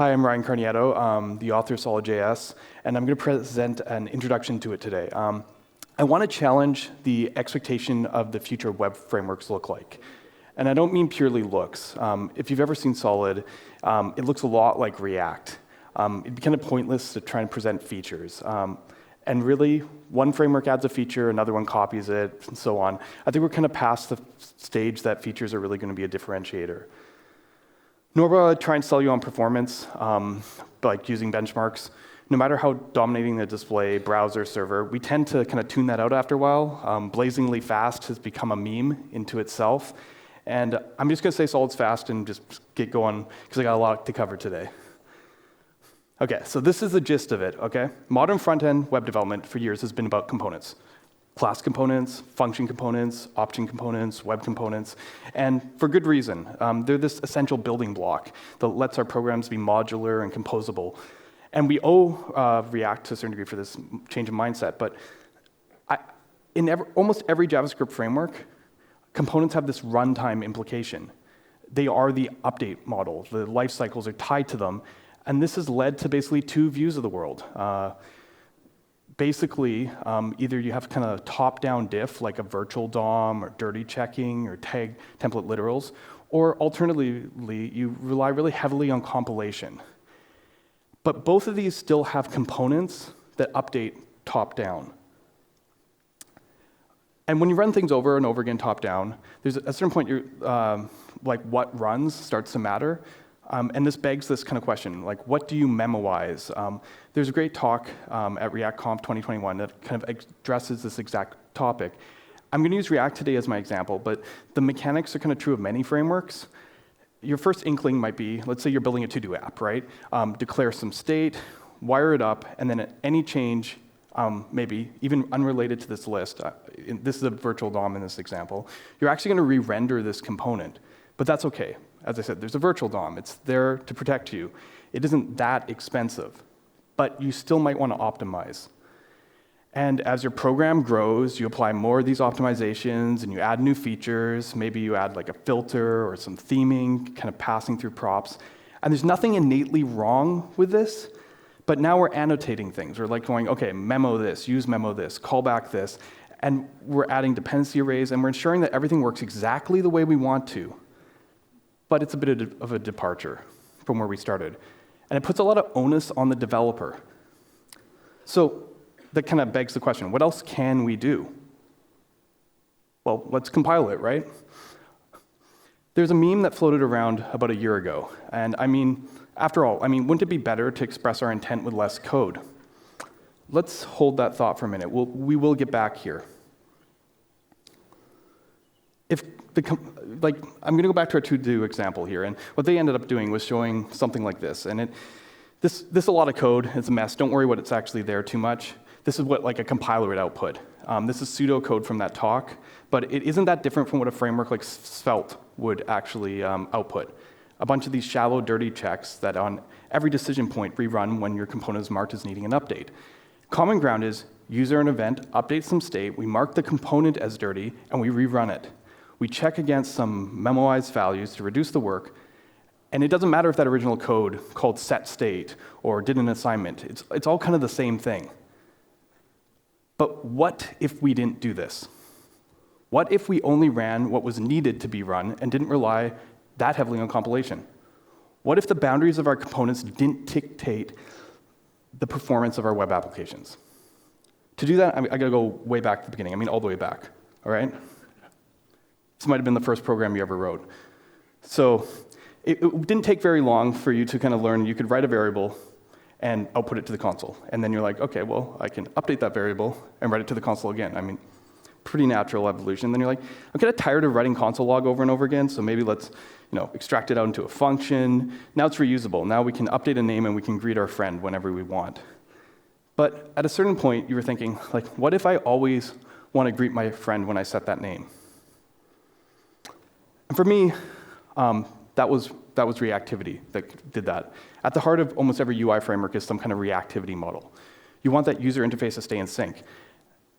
Hi, I'm Ryan Carniato, the author of SolidJS, and I'm going to present an introduction to it today. I want to challenge the expectation of the future web frameworks look like. And I don't mean purely looks. If you've ever seen Solid, it looks a lot like React. It'd be kind of pointless to try and present features. And really, one framework adds a feature, another one copies it, and so on. I think we're kind of past the stage that features are really going to be a differentiator. Nor will I try and sell you on performance, like using benchmarks. No matter how dominating the display, browser, server, we tend to kind of tune that out after a while. Blazingly fast has become a meme into itself. And I'm just going to say Solid's fast and just get going, because I got a lot to cover today. OK, so this is the gist of it. OK, modern front-end web development for years has been about components. Class components, function components, option components, web components, and for good reason. They're this essential building block that lets our programs be modular and composable. And we owe React to a certain degree for this change of mindset. But in almost every JavaScript framework, components have this runtime implication. They are the update model. The life cycles are tied to them. And this has led to basically two views of the world. Basically, either you have kind of top-down diff, like a virtual DOM, or dirty checking, or tag template literals, or alternatively, you rely really heavily on compilation. But both of these still have components that update top-down. And when you run things over and over again top-down, there's at a certain point, like what runs starts to matter. And this begs this kind of question, like, what do you memoize? There's a great talk at ReactConf 2021 that kind of addresses this exact topic. I'm going to use React today as my example, but the mechanics are kind of true of many frameworks. Your first inkling might be, let's say you're building a to-do app, right? Declare some state, wire it up, and then at any change, maybe even unrelated to this list, this is a virtual DOM in this example, you're actually going to re-render this component. But that's OK. As I said, there's a virtual DOM. It's there to protect you. It isn't that expensive, but you still might want to optimize. And as your program grows, you apply more of these optimizations, and you add new features. Maybe you add like a filter or some theming, kind of passing through props. And there's nothing innately wrong with this, but now we're annotating things. We're like going, OK, memo this, use memo this, call back this. And we're adding dependency arrays, and we're ensuring that everything works exactly the way we want to. But it's a bit of a departure from where we started. And it puts a lot of onus on the developer. So that kind of begs the question, what else can we do? Well, let's compile it, right? There's a meme that floated around about a year ago. And I mean, after all, wouldn't it be better to express our intent with less code? Let's hold that thought for a minute. We will get back here. I'm going to go back to our to-do example here, and what they ended up doing was showing something like this. And this is a lot of code. It's a mess. Don't worry what it's actually there too much. This is what like a compiler would output. This is pseudocode from that talk, but it isn't that different from what a framework like Svelte would actually output. A bunch of these shallow, dirty checks that on every decision point rerun when your component is marked as needing an update. Common ground is user an event, update some state, we mark the component as dirty, and we rerun it. We check against some memoized values to reduce the work, and it doesn't matter if that original code called set state or did an assignment. It's all kind of the same thing. But what if we didn't do this? What if we only ran what was needed to be run and didn't rely that heavily on compilation? What if the boundaries of our components didn't dictate the performance of our web applications? To do that, I got to go way back to the beginning. All the way back, all right? This might have been the first program you ever wrote. So it didn't take very long for you to kind of learn you could write a variable and output it to the console. And then you're like, OK, well, I can update that variable and write it to the console again. Pretty natural evolution. Then you're like, I'm kind of tired of writing console log over and over again, so maybe let's extract it out into a function. Now it's reusable. Now we can update a name and we can greet our friend whenever we want. But at a certain point, you were thinking, like, what if I always want to greet my friend when I set that name? And for me, that was reactivity that did that. At the heart of almost every UI framework is some kind of reactivity model. You want that user interface to stay in sync.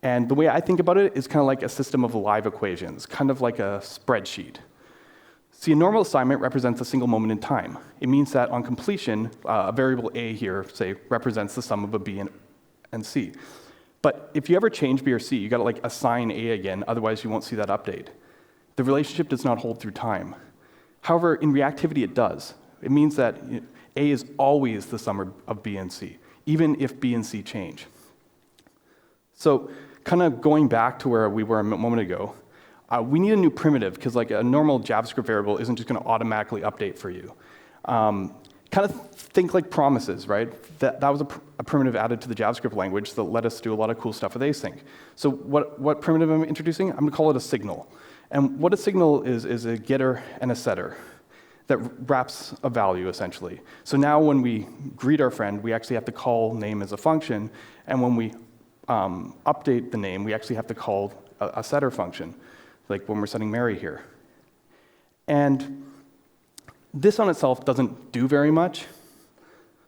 And the way I think about it is kind of like a system of live equations, kind of like a spreadsheet. See, a normal assignment represents a single moment in time. It means that on completion, a variable a here, say, represents the sum of a b and c. But if you ever change b or c, you got to like assign a again, otherwise you won't see that update. The relationship does not hold through time. However, in reactivity, it does. It means that a is always the sum of b and c, even if b and c change. So kind of going back to where we were a moment ago, we need a new primitive, because like a normal JavaScript variable isn't just going to automatically update for you. Kind of think like promises, right? That was a primitive added to the JavaScript language that let us do a lot of cool stuff with async. So what primitive am I introducing? I'm going to call it a signal. And what a signal is a getter and a setter that wraps a value, essentially. So now when we greet our friend, we actually have to call name as a function, and when we update the name, we actually have to call a setter function, like when we're setting Mary here. And this on itself doesn't do very much,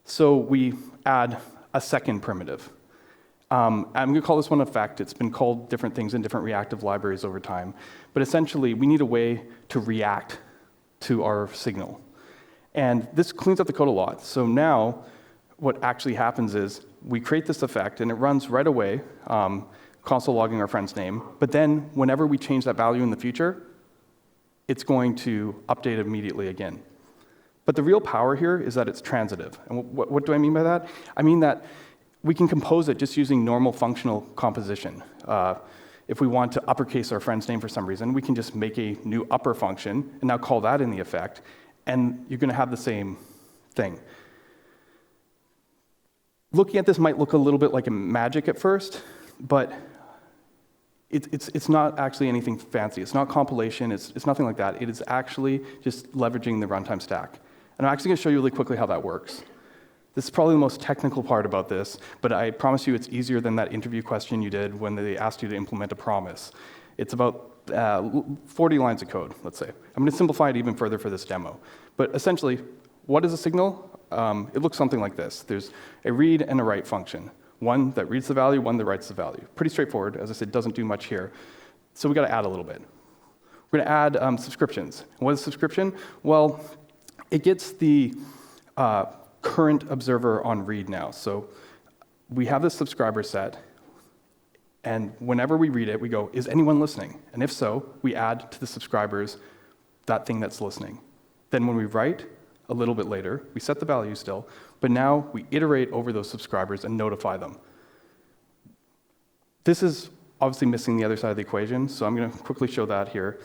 so we add a second primitive. I'm going to call this one effect. It's been called different things in different reactive libraries over time. But essentially, we need a way to react to our signal. And this cleans up the code a lot. So now, what actually happens is we create this effect, and it runs right away, console logging our friend's name. But then, whenever we change that value in the future, it's going to update immediately again. But the real power here is that it's transitive. And what do I mean by that? I mean that we can compose it just using normal functional composition. If we want to uppercase our friend's name for some reason, we can just make a new upper function and now call that in the effect, and you're going to have the same thing. Looking at this might look a little bit like a magic at first, but it's not actually anything fancy. It's not compilation. It's nothing like that. It is actually just leveraging the runtime stack. And I'm actually going to show you really quickly how that works. This is probably the most technical part about this, but I promise you it's easier than that interview question you did when they asked you to implement a promise. It's about 40 lines of code, let's say. I'm going to simplify it even further for this demo. But essentially, what is a signal? It looks something like this. There's a read and a write function. One that reads the value, one that writes the value. Pretty straightforward. As I said, doesn't do much here. So we got to add a little bit. We're going to add subscriptions. And what is a subscription? Well, it gets the current observer on read now. So we have this subscriber set, and whenever we read it, we go, is anyone listening? And if so, we add to the subscribers that thing that's listening. Then when we write, a little bit later, we set the value still, but now we iterate over those subscribers and notify them. This is obviously missing the other side of the equation, so I'm going to quickly show that here.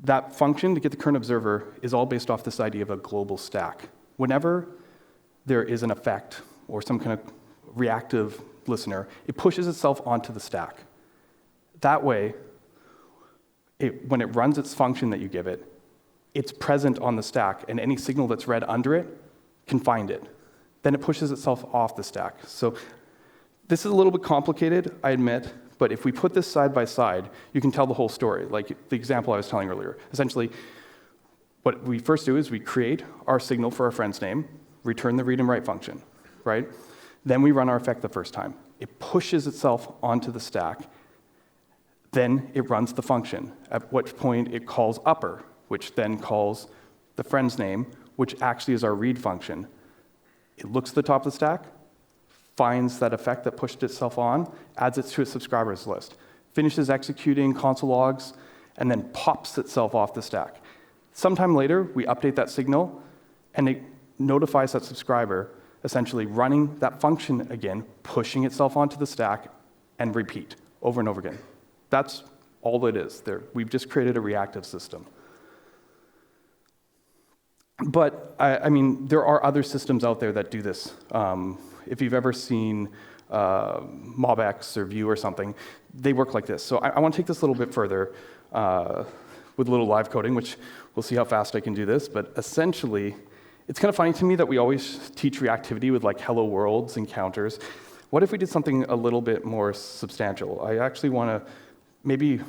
That function to get the current observer is all based off this idea of a global stack. Whenever there is an effect or some kind of reactive listener, it pushes itself onto the stack. That way, when it runs its function that you give it, it's present on the stack, and any signal that's read under it can find it. Then it pushes itself off the stack. So this is a little bit complicated, I admit, but if we put this side by side, you can tell the whole story, like the example I was telling earlier. Essentially, what we first do is we create our signal for our friend's name, return the read and write function, right? Then we run our effect the first time. It pushes itself onto the stack. Then it runs the function, at which point it calls upper, which then calls the friend's name, which actually is our read function. It looks at the top of the stack, finds that effect that pushed itself on, adds it to its subscribers list, finishes executing console logs, and then pops itself off the stack. Sometime later, we update that signal, and it notifies that subscriber, essentially running that function again, pushing itself onto the stack, and repeat over and over again. That's all it is. We've just created a reactive system. But, I mean, there are other systems out there that do this. If you've ever seen MobX or Vue or something, they work like this. So I want to take this a little bit further with a little live coding, which we'll see how fast I can do this. But essentially, it's kind of funny to me that we always teach reactivity with like hello worlds and counters. What if we did something a little bit more substantial? I actually want to maybe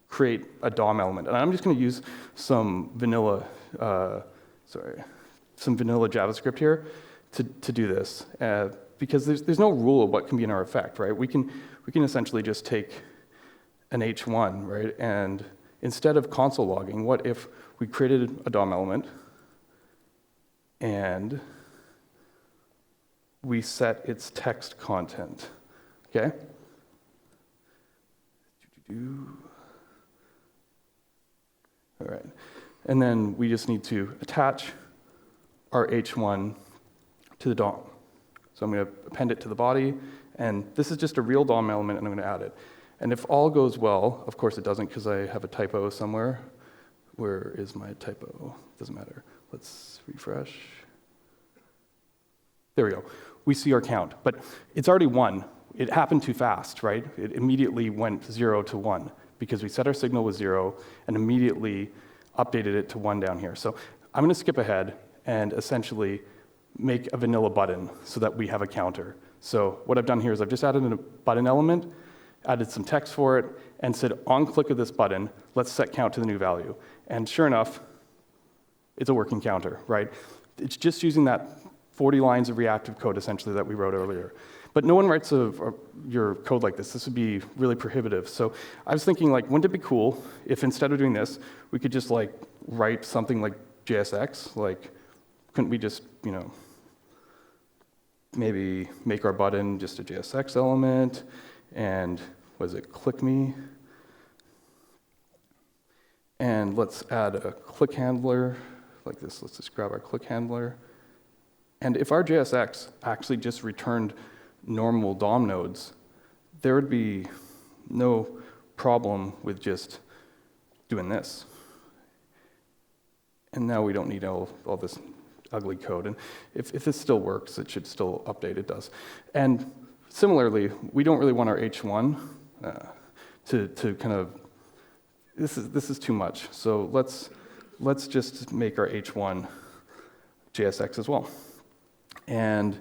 create a DOM element. And I'm just going to use some vanilla JavaScript here to do this, because there's no rule of what can be in our effect, right? We can essentially just take an H1, right, and instead of console logging, what if we created a DOM element and we set its text content, okay? All right, and then we just need to attach our h1 to the DOM. So I'm going to append it to the body, and this is just a real DOM element, and I'm going to add it. And if all goes well, of course it doesn't because I have a typo somewhere. Where is my typo? Doesn't matter. Let's refresh. There we go. We see our count, but it's already 1. It happened too fast, right? It immediately went 0 to 1 because we set our signal with 0 and immediately updated it to 1 down here. So I'm going to skip ahead and essentially make a vanilla button so that we have a counter. So what I've done here is I've just added a button element, added some text for it, and said on click of this button, let's set count to the new value. And sure enough, it's a working counter, right? It's just using that 40 lines of reactive code essentially that we wrote earlier. But no one writes your code like this. This would be really prohibitive. So I was thinking, like, wouldn't it be cool if instead of doing this, we could just like write something like JSX? Like, couldn't we just, you know, maybe make our button just a JSX element, and was it click me? And let's add a click handler like this. Let's just grab our click handler. And if our JSX actually just returned normal DOM nodes, there would be no problem with just doing this. And now we don't need all this ugly code. And if this still works, it should still update. It does. And similarly, we don't really want our H1 to kind of, this is too much. So let's just make our H1 JSX as well. And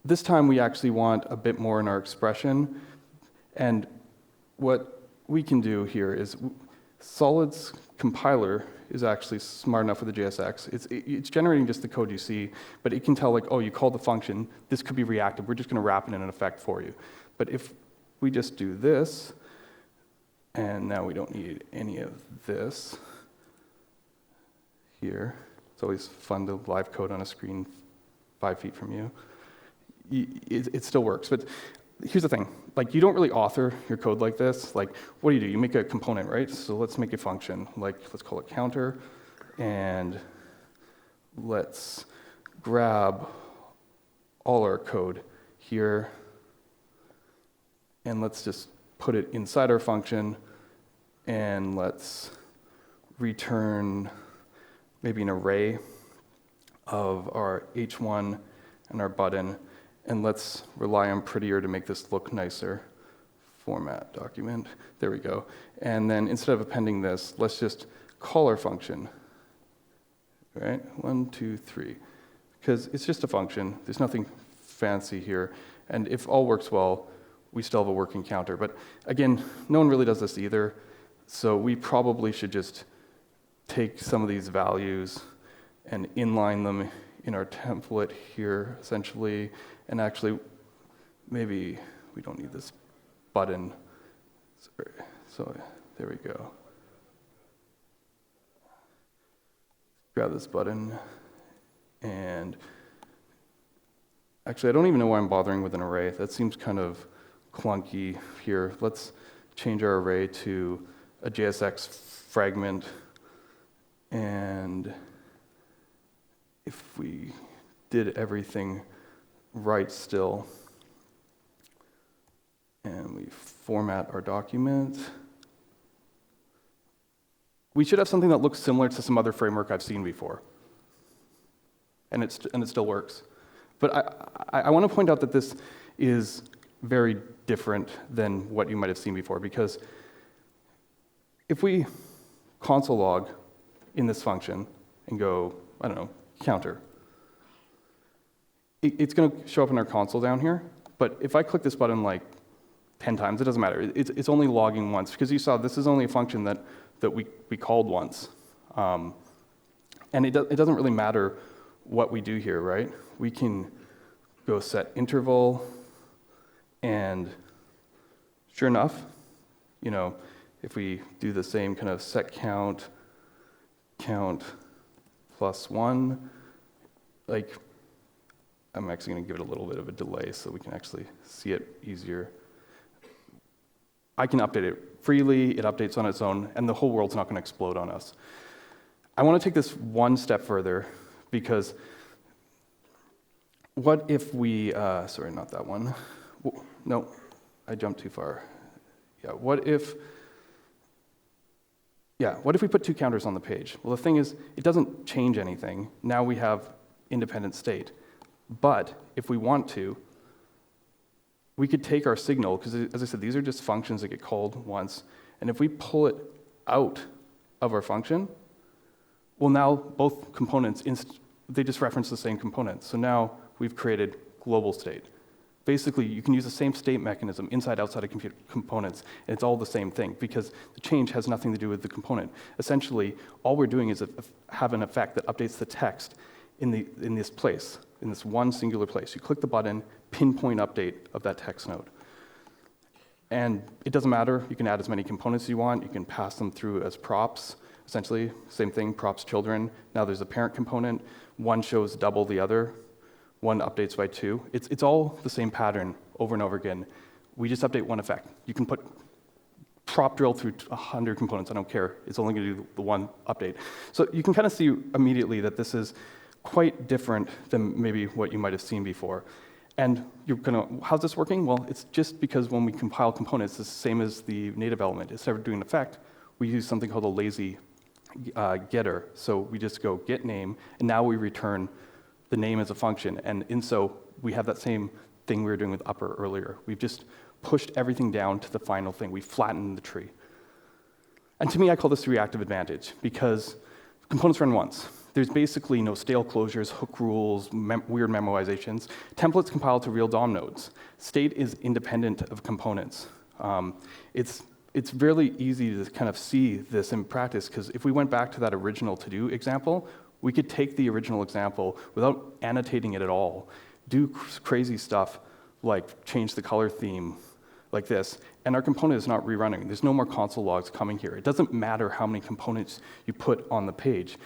this time we actually want a bit more in our expression. And what we can do here is Solid's compiler is actually smart enough with the JSX. It's generating just the code you see, but it can tell, like, oh, you called the function, this could be reactive, we're just going to wrap it in an effect for you. But if we just do this, and now we don't need any of this here. It's always fun to live code on a screen 5 feet from you. It still works, but here's the thing. Like, you don't really author your code like this. Like, what do? You make a component, right? So let's make a function. Like, let's call it counter, and let's grab all our code here, and let's just put it inside our function, and let's return maybe an array of our H1 and our button, and let's rely on prettier to make this look nicer. Format document, there we go. And then instead of appending this, let's just call our function, right? 1, 2, 3, because it's just a function. There's nothing fancy here. And if all works well, we still have a working counter. But again, no one really does this either. So we probably should just take some of these values and inline them in our template here, essentially. And actually, maybe we don't need this button. So there we go. Grab this button. And actually, I don't even know why I'm bothering with an array. That seems kind of clunky here. Let's change our array to a JSX fragment. And if we did everything right still, and we format our document, we should have something that looks similar to some other framework I've seen before. And it still works. But I want to point out that this is very different than what you might have seen before, because if we console log in this function and go, I don't know, counter, it's going to show up in our console down here. But if I click this button like 10 times, it doesn't matter. It's only logging once, because you saw this is only a function that we called once. And it doesn't really matter what we do here, right? We can go set interval, and sure enough, you know, if we do the same kind of set count, count plus 1, like, I'm actually going to give it a little bit of a delay so we can actually see it easier. I can update it freely, it updates on its own, and the whole world's not going to explode on us. I want to take this one step further, because what if we, sorry, not that one. No, I jumped too far. Yeah, what if we put 2 counters on the page? Well, the thing is, it doesn't change anything. Now we have independent state. But if we want to, we could take our signal, because as I said, these are just functions that get called once, and if we pull it out of our function, well, now both components, they just reference the same component. So now we've created global state. Basically, you can use the same state mechanism inside, outside of components, and it's all the same thing, because the change has nothing to do with the component. Essentially, all we're doing is have an effect that updates the text in this place, in this one singular place. You click the button, pinpoint update of that text node. And it doesn't matter, you can add as many components as you want, you can pass them through as props, essentially, same thing, props children. Now there's a parent component, one shows double the other, one updates by 2. It's all the same pattern over and over again. We just update one effect. You can put prop drill through 100 components, I don't care, it's only gonna do the one update. So you can kind of see immediately that this is quite different than maybe what you might have seen before. And you're gonna, how's this working? Well, it's just because when we compile components, it's the same as the native element. Instead of doing an effect, we use something called a lazy getter. So we just go get name, and now we return the name as a function. And so we have that same thing we were doing with upper earlier. We've just pushed everything down to the final thing. We flattened the tree. And to me, I call this the reactive advantage, because components run once. There's basically no stale closures, hook rules, weird memorizations. Templates compile to real DOM nodes. State is independent of components. It's really easy to kind of see this in practice, because if we went back to that original to-do example, we could take the original example without annotating it at all, do crazy stuff like change the color theme like this, and our component is not rerunning. There's no more console logs coming here. It doesn't matter how many components you put on the page,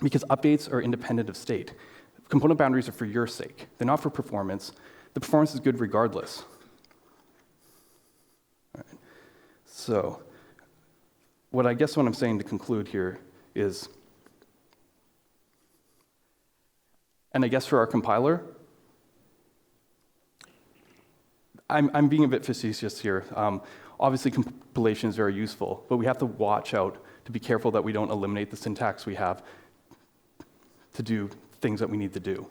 because updates are independent of state. Component boundaries are for your sake. They're not for performance. The performance is good regardless. All right. So what I'm saying to conclude here is, and I guess for our compiler, I'm being a bit facetious here. Obviously, compilation is very useful, but we have to watch out to be careful that we don't eliminate the syntax we have to do things that we need to do.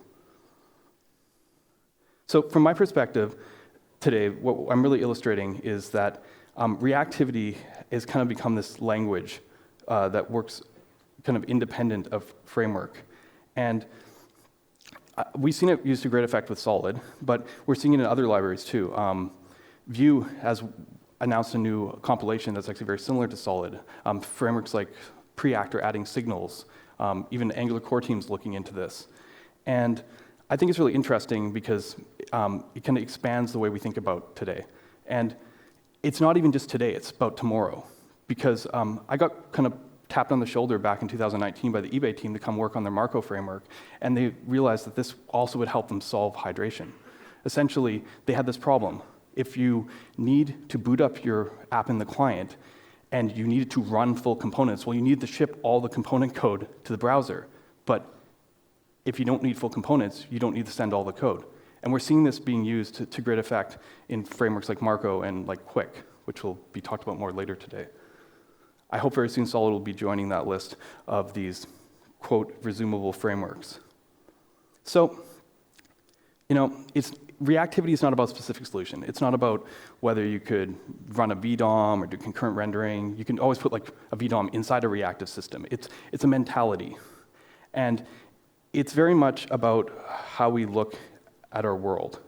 So from my perspective today, what I'm really illustrating is that reactivity has kind of become this language that works kind of independent of framework. And we've seen it used to great effect with Solid, but we're seeing it in other libraries too. Vue has announced a new compilation that's actually very similar to Solid. Frameworks like Preact are adding signals. Even Angular core teams looking into this. And I think it's really interesting because it kind of expands the way we think about today. And it's not even just today, it's about tomorrow. Because I got kind of tapped on the shoulder back in 2019 by the eBay team to come work on their Marko framework, and they realized that this also would help them solve hydration. Essentially, they had this problem. If you need to boot up your app in the client, and you needed to run full components, well, you need to ship all the component code to the browser. But if you don't need full components, you don't need to send all the code. And we're seeing this being used to great effect in frameworks like Marko and like Quick, which will be talked about more later today. I hope very soon Solid will be joining that list of these, quote, resumable frameworks. So, reactivity is not about specific solution. It's not about whether you could run a VDOM or do concurrent rendering. You can always put like a VDOM inside a reactive system. It's a mentality. And it's very much about how we look at our world.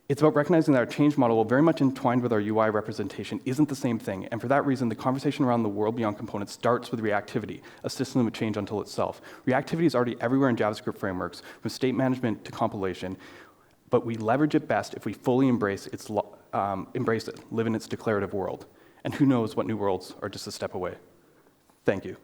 It's about recognizing that our change model, while very much entwined with our UI representation, isn't the same thing. And for that reason, the conversation around the world beyond components starts with reactivity, a system that would change until itself. Reactivity is already everywhere in JavaScript frameworks, from state management to compilation, but we leverage it best if we fully embrace it, live in its declarative world. And who knows what new worlds are just a step away. Thank you.